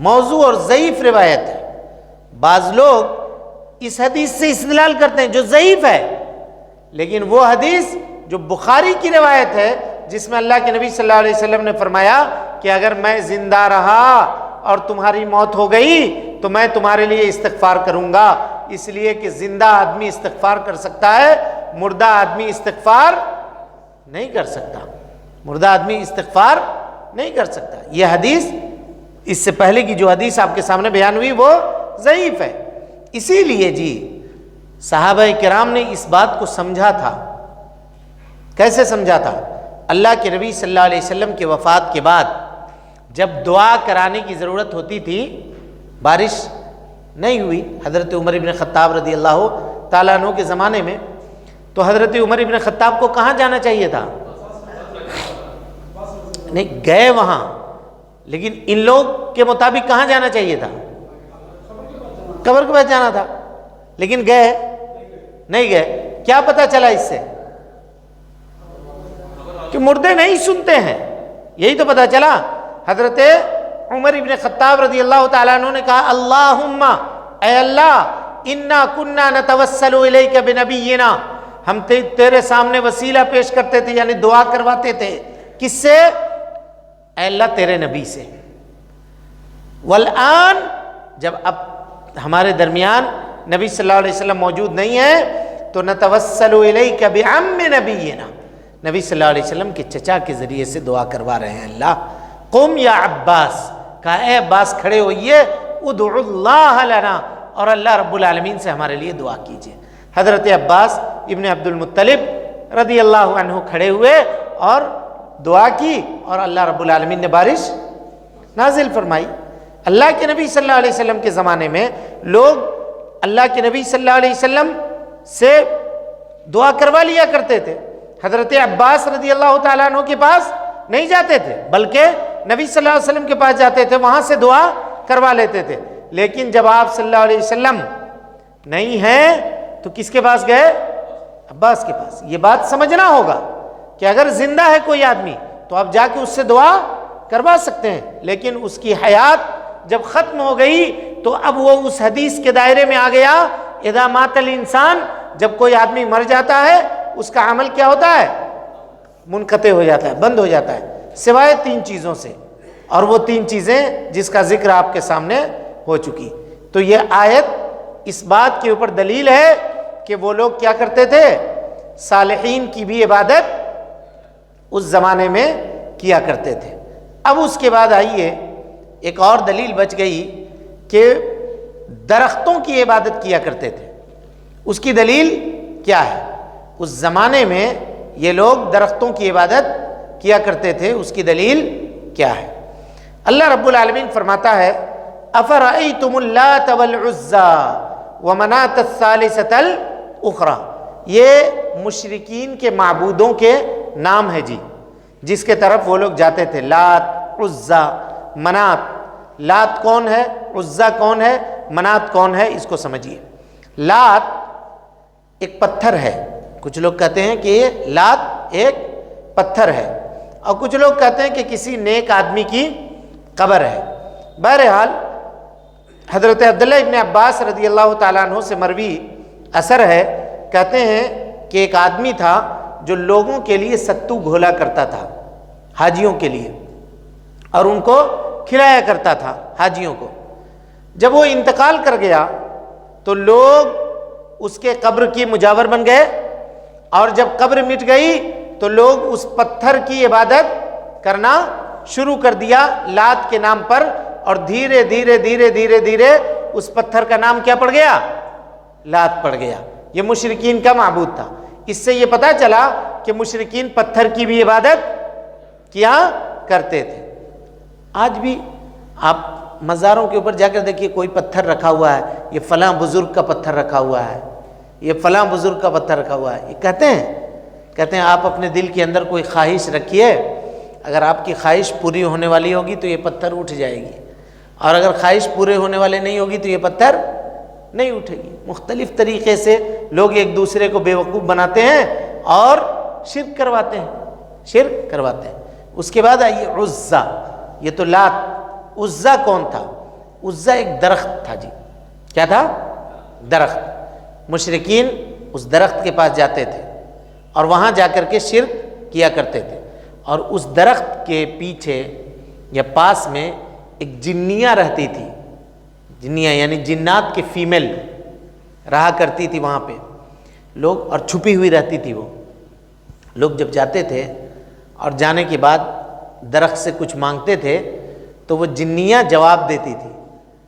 موضوع اور ضعیف روایت ہے۔ بعض لوگ اس حدیث سے استدلال کرتے ہیں جو ضعیف ہے، لیکن وہ حدیث جو بخاری کی روایت ہے جس میں اللہ کے نبی صلی اللہ علیہ وسلم نے فرمایا کہ اگر میں زندہ رہا اور تمہاری موت ہو گئی تو میں تمہارے لیے استغفار کروں گا، اس لیے کہ زندہ آدمی استغفار کر سکتا ہے، مردہ آدمی استغفار نہیں کر سکتا، مردہ آدمی استغفار نہیں کر سکتا۔ یہ حدیث اس سے پہلے کی جو حدیث آپ کے سامنے بیان ہوئی وہ ضعیف ہے۔ اسی لیے جی صحابہ کرام نے اس بات کو سمجھا تھا۔ کیسے سمجھا تھا؟ اللہ کے نبی صلی اللہ علیہ وسلم کے وفات کے بعد جب دعا کرانے کی ضرورت ہوتی تھی، بارش نہیں ہوئی، حضرت عمر ابن خطاب رضی اللہ تعالیٰ عنہ کے زمانے میں، تو حضرت عمر ابن خطاب کو کہاں جانا چاہیے تھا؟ نہیں گئے وہاں، لیکن ان لوگ کے مطابق کہاں جانا چاہیے تھا؟ قبر کے پاس جانا تھا، لیکن گئے نہیں گئے۔ کیا پتہ چلا اس سے؟ کہ مردے نہیں سنتے ہیں، یہی تو پتہ چلا۔ حضرت عمر ابن خطاب رضی اللہ تعالیٰ عنہ نے کہا اللہم، اے اللہ، انا کننا نتوسل الیک بنبینا، ہم تیرے سامنے وسیلہ پیش کرتے تھے، یعنی دعا کرواتے تھے، کس سے؟ اے اللہ تیرے نبی سے۔ والآن، جب اب ہمارے درمیان نبی صلی اللہ علیہ وسلم موجود نہیں ہے تو نتوسل الیک بعم نبینا، نبی صلی اللہ علیہ وسلم کے چچا کے ذریعے سے دعا کروا رہے ہیں۔ اللہ قم یا عباس، کہا اے عباس کھڑے ہوئیے، ادعو اللہ لنا، اور اللہ رب العالمین سے ہمارے لیے دعا کیجئے۔ حضرت عباس ابن عبد المطلب رضی اللہ عنہ کھڑے ہوئے اور دعا کی، اور اللہ رب العالمین نے بارش نازل فرمائی۔ اللہ کے نبی صلی اللہ علیہ وسلم کے زمانے میں لوگ اللہ کے نبی صلی اللہ علیہ وسلم سے دعا کروا لیا کرتے تھے، حضرت عباس رضی اللہ تعالیٰ عنہ کے پاس نہیں جاتے تھے، بلکہ نبی صلی اللہ علیہ وسلم کے پاس جاتے تھے، وہاں سے دعا کروا لیتے تھے۔ لیکن جب آپ صلی اللہ علیہ وسلم نہیں ہیں تو کس کے پاس گئے؟ عباس کے پاس۔ یہ بات سمجھنا ہوگا کہ اگر زندہ ہے کوئی آدمی تو آپ جا کے اس سے دعا کروا سکتے ہیں، لیکن اس کی حیات جب ختم ہو گئی تو اب وہ اس حدیث کے دائرے میں آ گیا، اذا مات الانسان، جب کوئی آدمی مر جاتا ہے اس کا عمل کیا ہوتا ہے؟ منقطع ہو جاتا ہے، بند ہو جاتا ہے، سوائے 3 چیزوں سے، اور وہ 3 چیزیں جس کا ذکر آپ کے سامنے ہو چکی۔ تو یہ آیت اس بات کے اوپر دلیل ہے کہ وہ لوگ کیا کرتے تھے؟ صالحین کی بھی عبادت اس زمانے میں کیا کرتے تھے۔ اب اس کے بعد آئیے ایک اور دلیل بچ گئی کہ درختوں کی عبادت کیا کرتے تھے۔ اس کی دلیل کیا ہے؟ اس زمانے میں یہ لوگ درختوں کی عبادت کیا کرتے تھے، اس کی دلیل کیا ہے؟ اللہ رب العالمین فرماتا ہے افرأیتم اللات والعزی ومناۃ الثالثۃ الاخری، یہ مشرکین کے معبودوں کے نام ہے جی، جس کے طرف وہ لوگ جاتے تھے، لات، عزی، منات۔ لات کون ہے، عزی کون ہے، منات کون ہے، اس کو سمجھیے۔ لات ایک پتھر ہے، کچھ لوگ کہتے ہیں کہ یہ لات ایک پتھر ہے، اور کچھ لوگ کہتے ہیں کہ کسی نیک آدمی کی قبر ہے۔ بہرحال حضرت عبداللہ ابن عباس رضی اللہ تعالیٰ عنہ سے مروی اثر ہے، کہتے ہیں کہ ایک آدمی تھا جو لوگوں کے لیے ستو گھولا کرتا تھا، حاجیوں کے لیے، اور ان کو کھلایا کرتا تھا حاجیوں کو۔ جب وہ انتقال کر گیا تو لوگ اس کے قبر کی مجاور بن گئے، اور جب قبر مٹ گئی تو لوگ اس پتھر کی عبادت کرنا شروع کر دیا لات کے نام پر، اور دھیرے دھیرے دھیرے دھیرے دھیرے اس پتھر کا نام کیا پڑ گیا؟ لات پڑ گیا۔ یہ مشرکین کا معبود تھا۔ اس سے یہ پتا چلا کہ مشرکین پتھر کی بھی عبادت کیا کرتے تھے۔ آج بھی آپ مزاروں کے اوپر جا کر دیکھیے، کوئی پتھر رکھا ہوا ہے، یہ فلاں بزرگ کا پتھر رکھا ہوا ہے، یہ فلاں بزرگ کا پتھر رکھا ہوا ہے۔ یہ کہتے ہیں آپ اپنے دل کے اندر کوئی خواہش رکھیے، اگر آپ کی خواہش پوری ہونے والی ہوگی تو یہ پتھر اٹھ جائے گی، اور اگر خواہش پورے ہونے والے نہیں ہوگی تو یہ پتھر نہیں اٹھے گی۔ مختلف طریقے سے لوگ ایک دوسرے کو بیوقوف بناتے ہیں اور شرک کرواتے ہیں۔ اس کے بعد آئیے عزیٰ، یہ تو لات۔ عزیٰ کون تھا؟ عزیٰ ایک درخت تھا جی۔ کیا تھا؟ درخت۔ مشرکین اس درخت کے پاس جاتے تھے اور وہاں جا کر کے شرک کیا کرتے تھے، اور اس درخت کے پیچھے یا پاس میں ایک جنیاں رہتی تھی، جنیاں یعنی جنات کی فیمیل رہا کرتی تھی وہاں پہ لوگ، اور چھپی ہوئی رہتی تھی۔ وہ لوگ جب جاتے تھے اور جانے کے بعد درخت سے کچھ مانگتے تھے تو وہ جنیاں جواب دیتی تھی،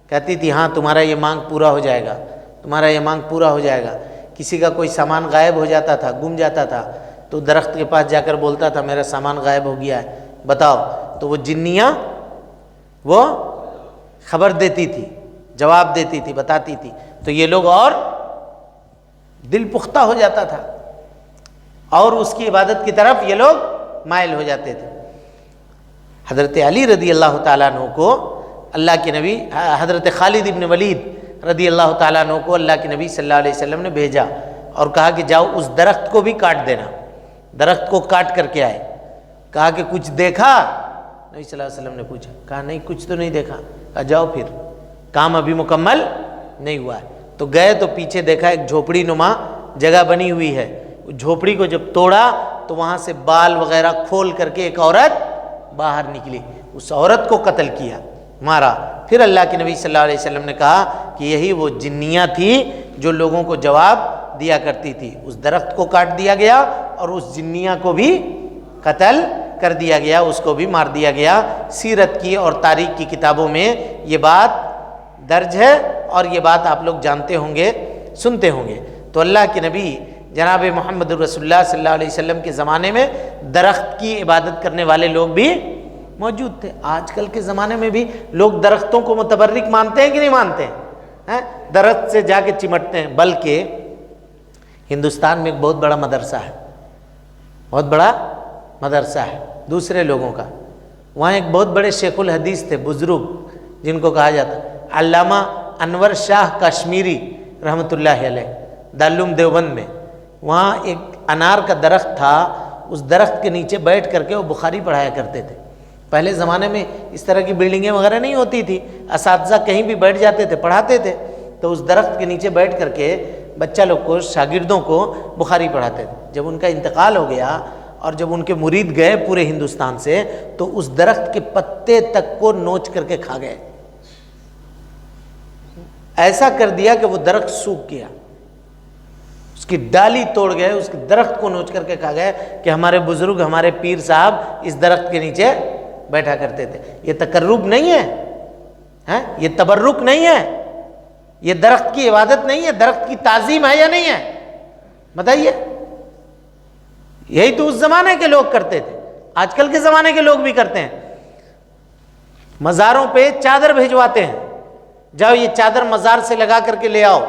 کہتی تھی ہاں تمہارا یہ مانگ پورا ہو جائے گا، تمہارا یہ مانگ پورا ہو جائے گا۔ کسی کا کوئی سامان غائب ہو جاتا تھا، گم جاتا تھا، تو درخت کے پاس جا کر بولتا تھا میرا سامان غائب ہو گیا ہے، بتاؤ۔ تو وہ جنیاں وہ خبر دیتی تھی، جواب دیتی تھی، بتاتی تھی، تو یہ لوگ اور دل پختہ ہو جاتا تھا اور اس کی عبادت کی طرف یہ لوگ مائل ہو جاتے تھے۔ حضرت علی رضی اللہ تعالیٰ عنہ کو اللہ کے نبی، حضرت خالد ابن ولید رضی اللہ تعالیٰ عنہ کو اللہ کے نبی صلی اللہ علیہ وسلم نے بھیجا اور کہا کہ جاؤ اس درخت کو بھی کاٹ دینا۔ درخت کو کاٹ کر کے آئے، کہا کہ کچھ دیکھا؟ نبی صلی اللہ علیہ وسلم نے پوچھا، کہا نہیں کچھ تو نہیں دیکھا۔ کہا جاؤ پھر، کام ابھی مکمل نہیں ہوا ہے۔ تو گئے تو پیچھے دیکھا ایک جھوپڑی نما جگہ بنی ہوئی ہے، جھوپڑی کو جب توڑا تو وہاں سے بال وغیرہ کھول کر کے ایک عورت باہر نکلی، اس عورت کو قتل کیا، مارا۔ پھر اللہ کے نبی صلی اللہ علیہ وسلم نے کہا کہ یہی وہ جنیاں تھی جو لوگوں کو جواب دیا کرتی تھی۔ اس درخت کو کاٹ دیا گیا اور اس جنیاں کو بھی قتل کر دیا گیا، اس کو بھی مار دیا گیا۔ سیرت کی اور تاریخ کی کتابوں میں یہ بات درج ہے اور یہ بات آپ لوگ جانتے ہوں گے، سنتے ہوں گے۔ تو اللہ کے نبی جناب محمد رسول اللہ صلی اللہ علیہ وسلم کے زمانے میں درخت کی عبادت کرنے والے لوگ بھی موجود تھے۔ آج کل کے زمانے میں بھی لوگ درختوں کو متبرک مانتے ہیں کہ نہیں مانتے ہیں؟ درخت سے جا کے چمٹتے ہیں۔ بلکہ ہندوستان میں ایک بہت بڑا مدرسہ ہے، بہت بڑا مدرسہ ہے دوسرے لوگوں کا۔ وہاں ایک بہت بڑے شیخ الحدیث تھے، بزرگ، جن کو کہا جاتا علامہ انور شاہ کشمیری رحمۃ اللہ علیہ، دارالعلوم دیوبند میں۔ وہاں ایک انار کا درخت تھا، اس درخت کے نیچے بیٹھ کر کے وہ بخاری پڑھایا کرتے تھے۔ پہلے زمانے میں اس طرح کی بلڈنگیں وغیرہ نہیں ہوتی تھی، اساتذہ کہیں بھی بیٹھ جاتے تھے، پڑھاتے تھے، تو اس درخت کے نیچے بیٹھ کر کے بچہ لوگ کو، شاگردوں کو بخاری پڑھاتے تھے۔ جب ان کا انتقال ہو گیا اور جب ان کے مرید گئے پورے ہندوستان سے، تو اس درخت کے پتے تک کو نوچ کر کے کھا گئے۔ ایسا کر دیا کہ وہ درخت سوکھ گیا، اس کی ڈالی توڑ گئے، اس کے درخت کو نوچ کر کے کھا گئے کہ ہمارے بزرگ، ہمارے پیر صاحب اس درخت کے نیچے بیٹھا کرتے تھے۔ یہ تقرب نہیں ہے، یہ تبرک نہیں ہے، یہ درخت کی عبادت نہیں ہے، درخت کی تعظیم ہے یا نہیں ہے؟ بتائیے، یہی تو اس زمانے کے لوگ کرتے تھے، آج کل کے زمانے کے لوگ بھی کرتے ہیں. مزاروں پہ چادر بھیجواتے ہیں، جاؤ یہ چادر مزار سے لگا کر کے لے آؤ.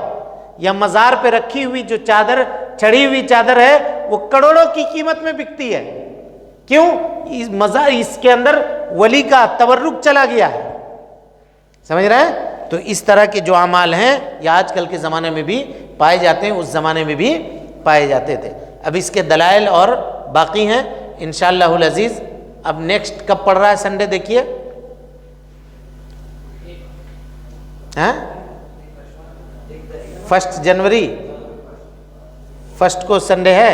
یا مزار پہ رکھی ہوئی جو چادر، چڑھی ہوئی چادر ہے، وہ کروڑوں کی قیمت میں بکتی ہے. کیوں؟ مزار اس کے اندر ولی کا تبرک چلا گیا ہے. سمجھ رہے ہیں؟ تو اس طرح کے جو اعمال ہیں یہ آج کل کے زمانے میں بھی پائے جاتے ہیں، اس زمانے میں بھی پائے جاتے تھے. اب اس کے دلائل اور باقی ہیں انشاءاللہ العزیز. اب نیکسٹ کب پڑ رہا ہے سنڈے دیکھیے، ہاں 1 جنوری، 1 کو سنڈے ہے.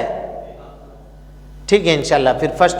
ٹھیک ہے انشاءاللہ پھر 1